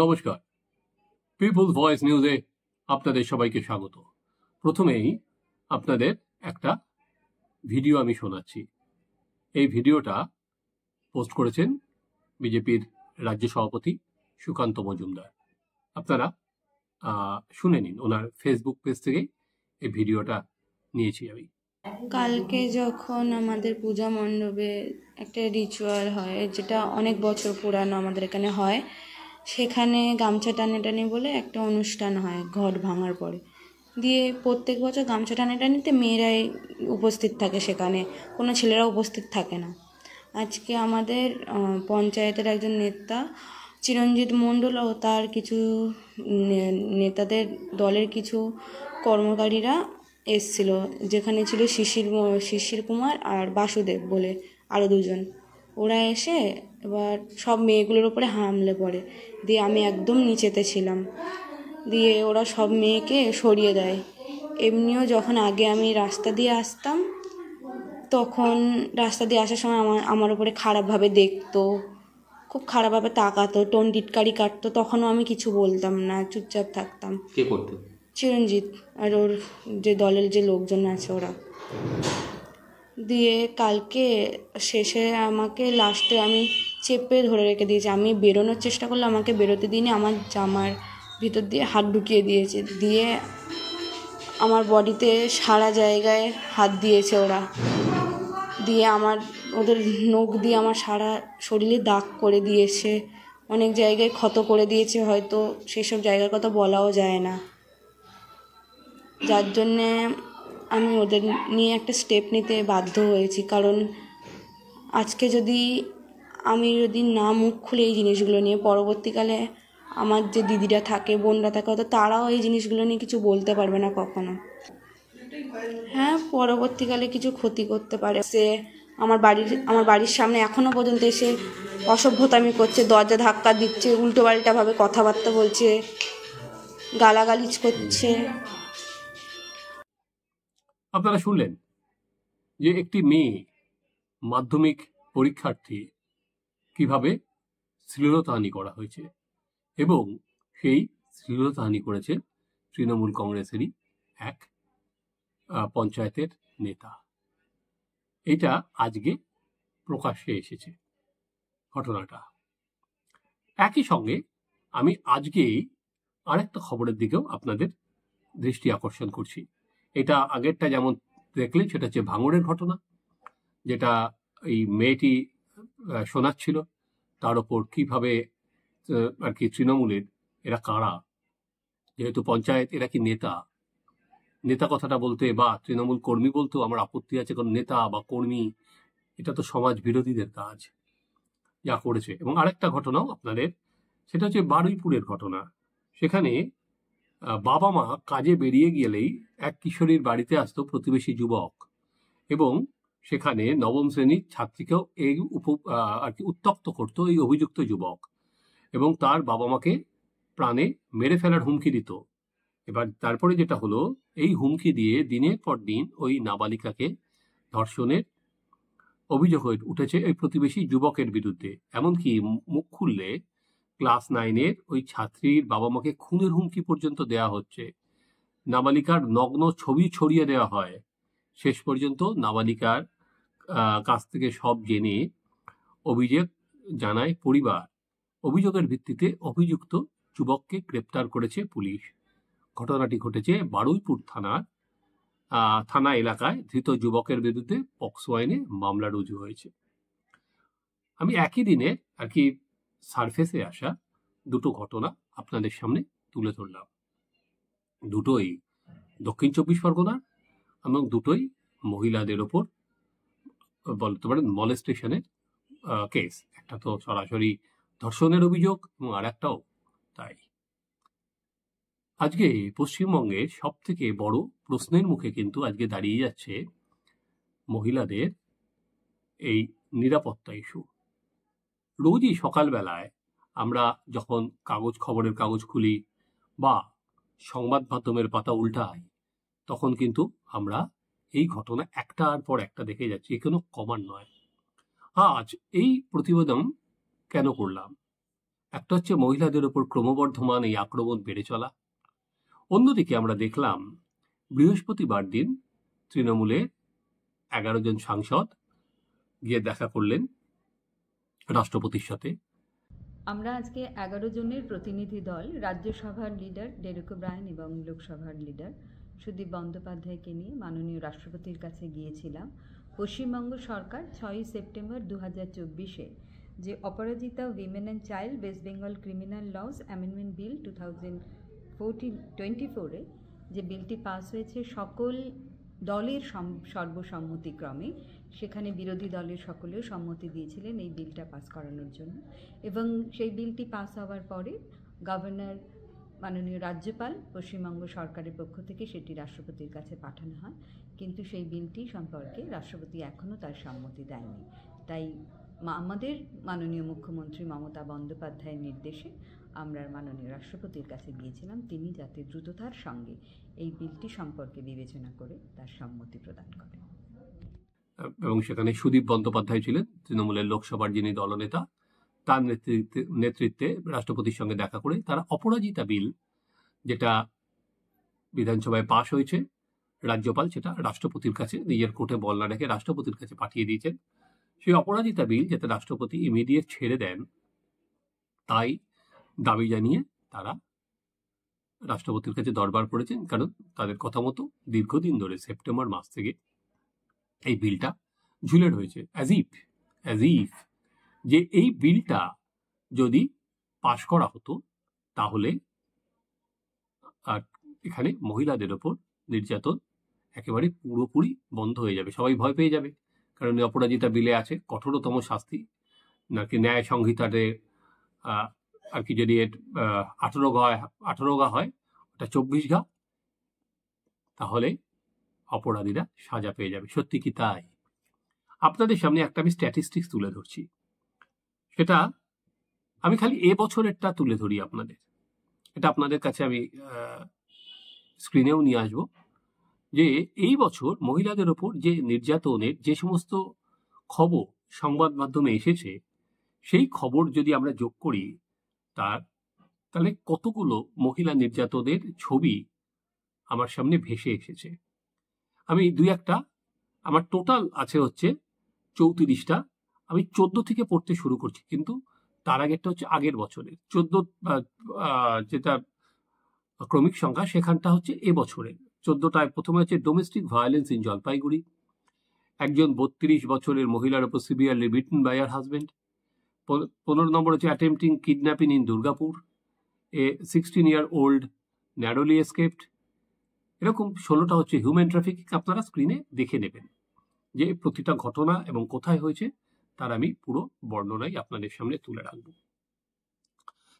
নমস্কার, people's voice নিউজে আপনাদের সবাইকে স্বাগত। প্রথমেই আপনাদের একটা ভিডিও আমি শোনাচ্ছি। এই ভিডিওটা পোস্ট করেছেন বিজেপির রাজ্য সভাপতি সুকান্ত মজুমদার। আপনারা শুনে নিন, ওনার ফেসবুক পেজ থেকেই এই ভিডিওটা নিয়েছি আমি। কালকে যখন আমাদের পূজা মণ্ডপে একটা রিচুয়াল হয়, যেটা অনেক বছর পুরানো আমাদের এখানে হয়, সেখানে গামছা টানাটানি বলে একটা অনুষ্ঠান হয় ঘট ভাঙার পরে। দিয়ে প্রত্যেক বছর গামছা টানাটানিতে মেয়েরাই উপস্থিত থাকে, সেখানে কোনো ছেলেরা উপস্থিত থাকে না। আজকে আমাদের পঞ্চায়েতের একজন নেতা চিরঞ্জিত মণ্ডল ও তার কিছু নেতাদের দলের কিছু কর্মকারীরা এসছিল, যেখানে ছিল শিশির কুমার আর বাসুদেব বলে আরও দুজন। ওরা এসে এবার সব মেয়েগুলোর উপরে হামলে পড়ে। দিয়ে আমি একদম নিচেতে ছিলাম, দিয়ে ওরা সব মেয়েকে সরিয়ে দেয়। এমনিও যখন আগে আমি রাস্তা দিয়ে আসতাম, তখন রাস্তা দিয়ে আসার সময় আমার উপরে খারাপভাবে দেখতো, খুব খারাপভাবে তাকাতো, টোন টিটকারি কাটতো। তখনও আমি কিছু বলতাম না, চুপচাপ থাকতাম। কে করতো? চিরঞ্জিত আর ওর যে দলের যে লোকজন আছে ওরা। দিয়ে কালকে শেষে আমাকে লাস্টে আমি চেপে ধরে রেখে দিয়েছি। আমি বেরোনোর চেষ্টা করলে আমাকে বেরোতে দিইনি, আমার জামার ভিতর দিয়ে হাত ঢুকিয়ে দিয়েছে। দিয়ে আমার বডিতে সারা জায়গায় হাত দিয়েছে ওরা। দিয়ে ওদের নখ দিয়ে আমার সারা শরীরে দাগ করে দিয়েছে, অনেক জায়গায় ক্ষত করে দিয়েছে, হয়তো সেসব জায়গার কথা বলাও যায় না। যার জন্যে আমি ওদের নিয়ে একটা স্টেপ নিতে বাধ্য হয়েছি, কারণ আজকে আমি যদি না মুখ খুলে এই জিনিসগুলো নিয়ে, পরবর্তীকালে আমার যে দিদিরা থাকে, বোনরা থাকে, হয়তো তারাও এই জিনিসগুলো নিয়ে কিছু বলতে পারবে না কখনো। হ্যাঁ, পরবর্তীকালে কিছু ক্ষতি করতে পারে। সে আমার বাড়ির সামনে এখনো পর্যন্ত এসে অসভ্যতামি করছে, দরজা ধাক্কা দিচ্ছে, উল্টো পাল্টাভাবে কথাবার্তা বলছে, গালাগালিজ করছে। আপনারা শুনলেন যে একটি মেয়ে মাধ্যমিক পরীক্ষার্থী কিভাবে শ্লীলতাহানি করা হয়েছে, এবং সেই শ্লীলতাহানি করেছে তৃণমূল কংগ্রেসেরই এক পঞ্চায়েতের নেতা। এটা আজকে প্রকাশ্যে এসেছে ঘটনাটা। একই সঙ্গে আমি আজকেই আরেকটা খবরের দিকেও আপনাদের দৃষ্টি আকর্ষণ করছি। এটা আগেরটা যেমন দেখলেন, সেটা হচ্ছে ভাঙড়ের ঘটনা, যেটা এই মেয়েটি শোনাচ্ছিল, তার ওপর কিভাবে আর কি তৃণমূলের এরা কারা, যেহেতু পঞ্চায়েত, এরা কি নেতা কথাটা বলতে বা তৃণমূল কর্মী বলতেও আমার আপত্তি আছে, কারণ নেতা বা কর্মী এটা তো সমাজ বিরোধীদের কাজ যা করেছে। এবং আরেকটা ঘটনাও আপনাদের, সেটা হচ্ছে বারুইপুরের ঘটনা। সেখানে বাবা মা কাজে বেরিয়ে গেলেই এক কিশোরীর বাড়িতে আসতো প্রতিবেশী যুবক, এবং সেখানে নবম শ্রেণীর ছাত্রীকেও আর কি উত্ত্যক্ত করতো এই অভিযুক্ত যুবক, এবং তার বাবা মাকে প্রাণে মেরে ফেলার হুমকি দিত। এবার তারপরে যেটা হলো, এই হুমকি দিয়ে দিনের পর দিন ওই নাবালিকাকে ধর্ষণের অভিযোগ হয়ে উঠেছে ওই প্রতিবেশী যুবকের বিরুদ্ধে। এমনকি মুখ খুললে ক্লাস 9-এর ওই ছাত্রীর বাবা মাকে খুনের হুমকি পর্যন্ত দেয়া হচ্ছে, নাবালিকার নগ্ন ছবি ছড়িয়ে দেওয়া হয়। শেষ পর্যন্ত নাবালিকার কাছ থেকে সব জেনে অভিযোগ জানায় পরিবার। অভিযোগের ভিত্তিতে অভিযুক্ত যুবককে গ্রেপ্তার করেছে পুলিশ। ঘটনাটি ঘটেছে বারুইপুর থানা এলাকায়। ধৃত যুবকের বিরুদ্ধে পক্সো আইনে মামলা রুজু হয়েছে। আমি একই দিনে আর কি সারফেসে আসা দুটো ঘটনা আপনাদের সামনে তুলে ধরলাম। দুটোই দক্ষিণ 24 পরগনা, এবং দুটোই মহিলাদের ওপর বলতে পারেন মলেস্টেশনের কেস। একটা তো সরাসরি ধর্ষণের অভিযোগ, এবং আর একটাও তাই। আজকে পশ্চিমবঙ্গের সব থেকে বড় প্রশ্নের মুখে কিন্তু আজকে দাঁড়িয়ে যাচ্ছে মহিলাদের এই নিরাপত্তা ইস্যু। রোজই সকালবেলায় আমরা যখন খবরের কাগজ খুলি বা সংবাদ মাধ্যমের পাতা উল্টাই, তখন কিন্তু আমরা এই ঘটনা একটার পর একটা দেখে যাচ্ছি, এ কোনো কমার নয়। আজ এই প্রতিবেদন কেন করলাম? একটা হচ্ছে মহিলাদের উপর ক্রমবর্ধমান এই আক্রমণ বেড়ে চলা। অন্যদিকে আমরা দেখলাম বৃহস্পতিবার দিন তৃণমূলের 11 জন সাংসদ গিয়ে দেখা করলেন রাষ্ট্রপতির সাথে। আমরা আজকে 11 জনের প্রতিনিধি দল রাজ্যসভার লিডার ডেরেক ওব্রায়েন এবং লোকসভার লিডার সুদীপ বন্দ্যোপাধ্যায়কে নিয়ে মাননীয় রাষ্ট্রপতির কাছে গিয়েছিলাম। পশ্চিমবঙ্গ সরকার 6ই সেপ্টেম্বর 2024-এ যে Aparajita women and child West Bengal criminal laws amendment bill 2024-এ যে বিলটি পাস হয়েছে সকল দলের সর্বসম্মতিক্রমে, সেখানে বিরোধী দলের সকলেও সম্মতি দিয়েছিলেন এই বিলটা পাস করানোর জন্য। এবং সেই বিলটি পাস হওয়ার পরে গভর্নর মাননীয় রাজ্যপাল পশ্চিমবঙ্গ সরকারের পক্ষ থেকে সেটি রাষ্ট্রপতির কাছে পাঠানো হয়, কিন্তু সেই বিলটি সম্পর্কে রাষ্ট্রপতি এখনও তার সম্মতি দেয়নি। তাই আমাদের মাননীয় মুখ্যমন্ত্রী মমতা বন্দ্যোপাধ্যায়ের নির্দেশে আমরা মাননীয় রাষ্ট্রপতির কাছে গিয়েছিলাম, তিনি যাতে দ্রুততার সঙ্গে এই বিলটি সম্পর্কে বিবেচনা করে তার সম্মতি প্রদান করেন। এবং সেখানে সুদীপ বন্দ্যোপাধ্যায় ছিলেন তৃণমূলের লোকসভার যিনি দলনেতা, তার নেতৃত্বে রাষ্ট্রপতির সঙ্গে দেখা করে তারা অপরাজিতা বিল, যেটা বিধানসভায় পাশ হয়েছে, রাজ্যপাল সেটা রাষ্ট্রপতির কাছে নিজের কোর্টে বল না রেখে রাষ্ট্রপতির কাছে পাঠিয়ে দিয়েছেন। সেই অপরাজিতা বিল যাতে রাষ্ট্রপতি ইমিডিয়েট ছেড়ে দেন, তাই দাবি জানিয়ে তারা রাষ্ট্রপতির কাছে দরবার করেছেন। কারণ তাদের কথা মতো দীর্ঘদিন ধরে সেপ্টেম্বর মাস থেকে এই বিলটা ঝুলে রয়েছে। অ্যাজ ইফ যে এই বিলটা যদি পাশ করা হতো তাহলে আর এখানে মহিলাদের ওপর নির্যাতন একেবারে পুরোপুরি বন্ধ হয়ে যাবে, সবাই ভয় পেয়ে যাবে। কারণ অপরাজিতা বিলে আছে কঠোরতম শাস্তি, নাকি ন্যায় সংহিতাতে আর কি যদি 18 গা হয়, ওটা 24 গা, তাহলে অপরাধীরা সাজা পেয়ে যাবে। সত্যি কি তাই? আপনাদের সামনে একটা আমি স্ট্যাটিস্টিক্স তুলে ধরছি, সেটা আমি খালি এবছরেরটা তুলে ধরি আপনাদের। এটা আপনাদের কাছে আমি স্ক্রিনেও নিয়ে আসবো, যে এই বছর মহিলাদের ওপর যে নির্যাতনের যে সমস্ত খবর সংবাদ মাধ্যমে এসেছে, সেই খবর যদি আমরা যোগ করি তাহলে কতগুলো মহিলা নির্যাতনের ছবি আমার সামনে ভেসে এসেছে। আমি আমার টোটাল আছে হচ্ছে 34টা। আমি 14 থেকে পড়তে শুরু করছি, কিন্তু তার আগেরটা হচ্ছে আগের বছরের 14, যেটা ক্রমিক সংখ্যা সেখানটা হচ্ছে এবছরের 14টায়। প্রথমে হচ্ছে ডোমেস্টিক ভায়োলেন্স ইন জলপাইগুড়ি, একজন 32 বছরের মহিলার উপর severely beaten by her husband. 15 number হচ্ছে attempting kidnapping in Durgapur, a 16-year-old narrowly escaped. এরকম 16টা হচ্ছে হিউম্যান ট্রাফিকিং। আপনারা স্ক্রিনে দেখে নেবেন যে প্রতিটা ঘটনা এবং কোথায় হয়েছে, তার আমি পুরো বর্ণনাই আপনাদের সামনে তুলে রাখব।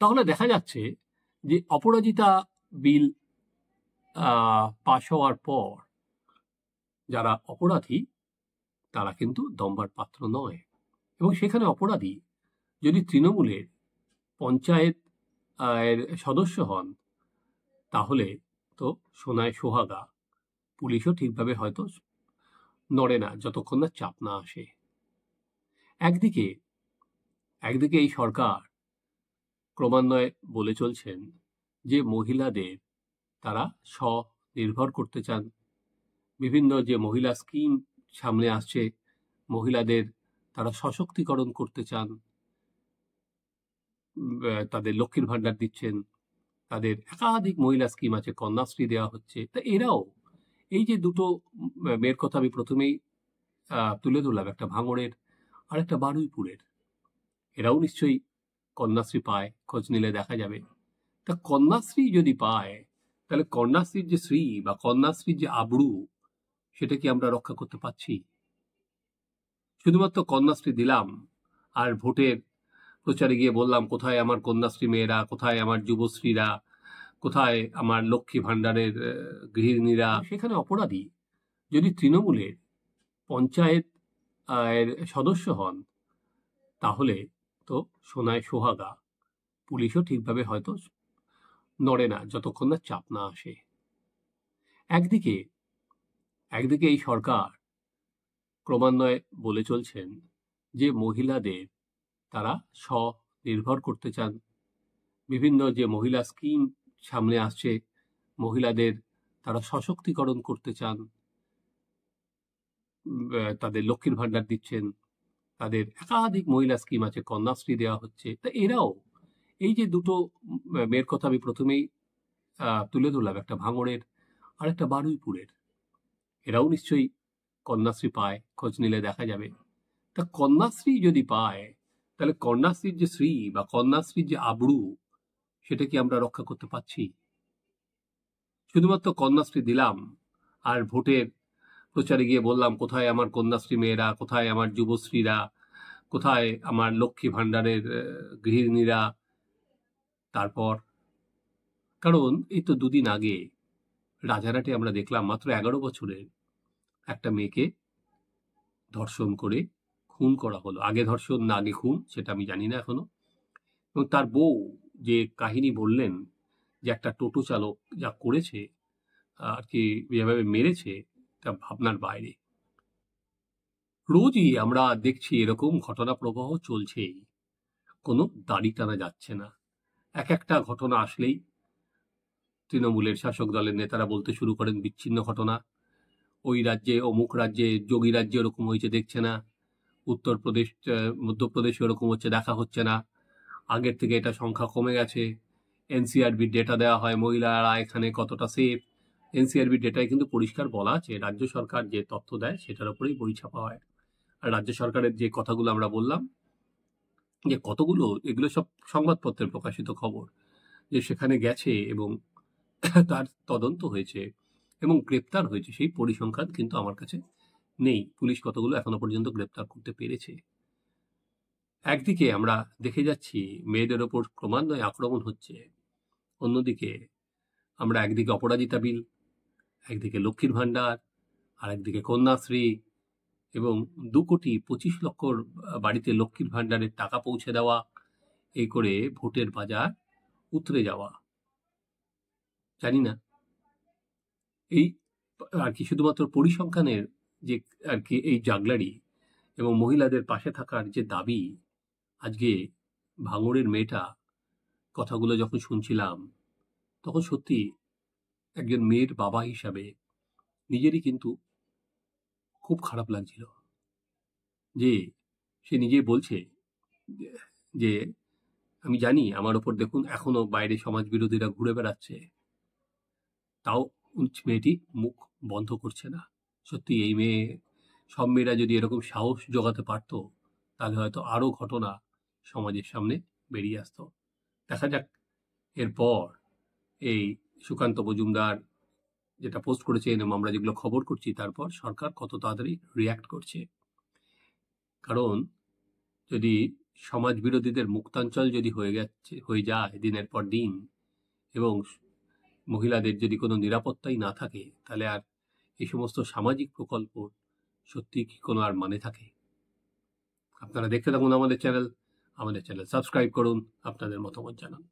তাহলে দেখা যাচ্ছে যে অপরাজিতা বিল পাশ হওয়ার পর যারা অপরাধী তারা কিন্তু দম্বার পাত্র নয়। এবং সেখানে অপরাধী যদি তৃণমূলের পঞ্চায়েত এর সদস্য হন, তাহলে তো সোনায় সোহাগা, পুলিশও ঠিকভাবে হয়তো নড়ে না যতক্ষণ না চাপ না আসে। একদিকে এই সরকার ক্রমান্বয়ে বলে চলছেন যে মহিলাদের তারা স্বনির্ভর করতে চান, বিভিন্ন যে মহিলা স্কিম সামনে আসছে, মহিলাদের তারা সশক্তিকরণ করতে চান, তাদের লক্ষ্মীর ভান্ডার দিচ্ছেন, তাদের একাধিক মহিলা স্কিম আছে, কন্যাশ্রী দেওয়া হচ্ছে। তা এরাও এই যে দুটো মেয়ের কথা আমি প্রথমেই তুলে ধরলাম, একটা ভাঙড়ের আর একটা বারুইপুরের, এরাও নিশ্চয়ই কন্যাশ্রী পায়, খোঁজ নিলে দেখা যাবে। তা কন্যাশ্রী যদি পায়, তাহলে কন্যাশ্রীর যে শ্রী বা কন্যাশ্রীর যে আবরু, সেটা কি আমরা রক্ষা করতে পারছি? শুধুমাত্র কন্যাশ্রী দিলাম আর ভোটের প্রচারে গিয়ে বললাম কোথায় আমার কন্যাশ্রী মেয়েরা, কোথায় আমার যুবশ্রীরা, কোথায় আমার লক্ষ্মী ভান্ডারের গৃহিণীরা। সেখানে অপরাধী যদি তৃণমূলের পঞ্চায়েত এর সদস্য হন, তাহলে তো সোনায় সোহাগা, পুলিশও ঠিকভাবে হয়তো নড়ে না যতক্ষণ না চাপ না আসে। একদিকে এই সরকার ক্রমান্বয়ে বলে চলছেন যে মহিলাদের তারা স্বনির্ভর করতে চান, বিভিন্ন যে মহিলা স্কিম সামনে আসছে, মহিলাদের তারা সশক্তিকরণ করতে চান, তাদের লক্ষ্মীর ভাণ্ডার দিচ্ছেন, তাদের একাধিক মহিলা স্কিম আছে, কন্যাশ্রী দেওয়া হচ্ছে। তা এরাও এই যে দুটো মেয়ের কথা আমি প্রথমেই তুলে ধরলাম, একটা ভাঙড়ের আর একটা বারুইপুরের, এরাও নিশ্চয়ই কন্যাশ্রী পায়, খোঁজ নিলে দেখা যাবে। তা কন্যাশ্রী যদি পায়, তাহলে কন্যাশ্রীর যে শ্রী বা কন্যাশ্রীর যে আবরু, সেটা কি আমরা রক্ষা করতে পারছি? শুধুমাত্র কন্যাশ্রী দিলাম আর ভোটের প্রচারে গিয়ে বললাম কোথায় আমার কন্যাশ্রী মেয়েরা, কোথায় আমার যুবশ্রীরা, কোথায় আমার লক্ষ্মী ভাণ্ডারের গৃহিণীরা। তারপর কারণ এই তো দুদিন আগে রাজারহাটে আমরা দেখলাম মাত্র 11 বছরের একটা মেয়েকে ধর্ষণ করে খুন করা হলো। আগে ধর্ষণ না আগে খুন সেটা আমি জানি না এখনো। এবং তার বউ যে কাহিনী বললেন যে একটা টোটো চালক যা করেছে আর কি, যেভাবে মেরেছে, তা ভাবনার বাইরে। রোজই আমরা দেখছি এরকম ঘটনা প্রবাহ চলছেই, কোনো দাড়ি টানা যাচ্ছে না। এক একটা ঘটনা আসলেই তৃণমূলের শাসক দলের নেতারা বলতে শুরু করেন বিচ্ছিন্ন ঘটনা। ওই রাজ্যে, অমুক রাজ্যে, যোগী রাজ্যে এরকম হয়েছে দেখছে না, উত্তরপ্রদেশ, মধ্যপ্রদেশে এরকম হচ্ছে দেখা হচ্ছে না, আগের থেকে এটা সংখ্যা কমে গেছে। এনসিআরবির ডেটা দেওয়া হয় মহিলারা এখানে কতটা সেফ। এনসিআরবির ডেটায় কিন্তু পরিষ্কার বলা আছে, রাজ্য সরকার যে তথ্য দেয় সেটার উপরেই বই ছাপা হয়। আর রাজ্য সরকারের যে কথাগুলো আমরা বললাম, যে কতগুলো, এগুলো সব সংবাদপত্রের প্রকাশিত খবর, যে সেখানে গেছে এবং তার তদন্ত হয়েছে এবং গ্রেপ্তার হয়েছে, সেই পরিসংখ্যান কিন্তু আমার কাছে নেই। পুলিশ কতগুলো এখনো পর্যন্ত গ্রেপ্তার করতে পেরেছে। একদিকে আমরা দেখে যাচ্ছি মেয়েদের ওপর ক্রমান্বয়ে আক্রমণ হচ্ছে, অন্যদিকে আমরা একদিকে অপরাজিতা বিল, একদিকে লক্ষ্মীর ভাণ্ডার, আর একদিকে কন্যাশ্রী, এবং 2,25,00,000 বাড়িতে লক্ষ্মীর ভাণ্ডারের টাকা পৌঁছে দেওয়া, এই করে ভোটের বাজার উতরে যাওয়া। জানি না এই আর কি শুধুমাত্র পরিসংখ্যানের যে আর কি এই জাগলারি এবং মহিলাদের পাশে থাকার যে দাবি, আজকে ভাঙড়ের মেয়েটা কথাগুলো যখন শুনছিলাম, তখন সত্যি একজন মেয়ের বাবা হিসাবে নিজেরই কিন্তু খুব খারাপ লাগছিল। যে সে নিজে বলছে যে আমি জানি আমার ওপর দেখুন এখনো বাইরে সমাজ বিরোধীরা ঘুরে বেড়াচ্ছে, তাও মেয়েটি মুখ বন্ধ করছে না। সত্যি এই মেয়ে, সব মেয়েরা যদি এরকম সাহস জোগাতে পারত, তাহলে হয়তো আরো ঘটনা সমাজের সামনে বেরিয়ে আসতো। দেখা যাক এরপর এই সুকান্ত মজুমদার যেটা পোস্ট করেছেন এবং আমরা যেগুলো খবর করছি, তারপর সরকার কত তাড়াতাড়ি রিয়াক্ট করছে। কারণ যদি সমাজ বিরোধীদের মুক্তাঞ্চল যদি হয়ে যায় দিনের পর দিন, এবং মহিলাদের যদি কোনো নিরাপত্তাই না থাকে, তাহলে আর এই সমস্ত সামাজিক প্রকল্প সত্যি কি কোনো আর মানে থাকে? আপনারা দেখতে থাকুন আমাদের চ্যানেল সাবস্ক্রাইব করুন, আপনাদের মতামত জানান।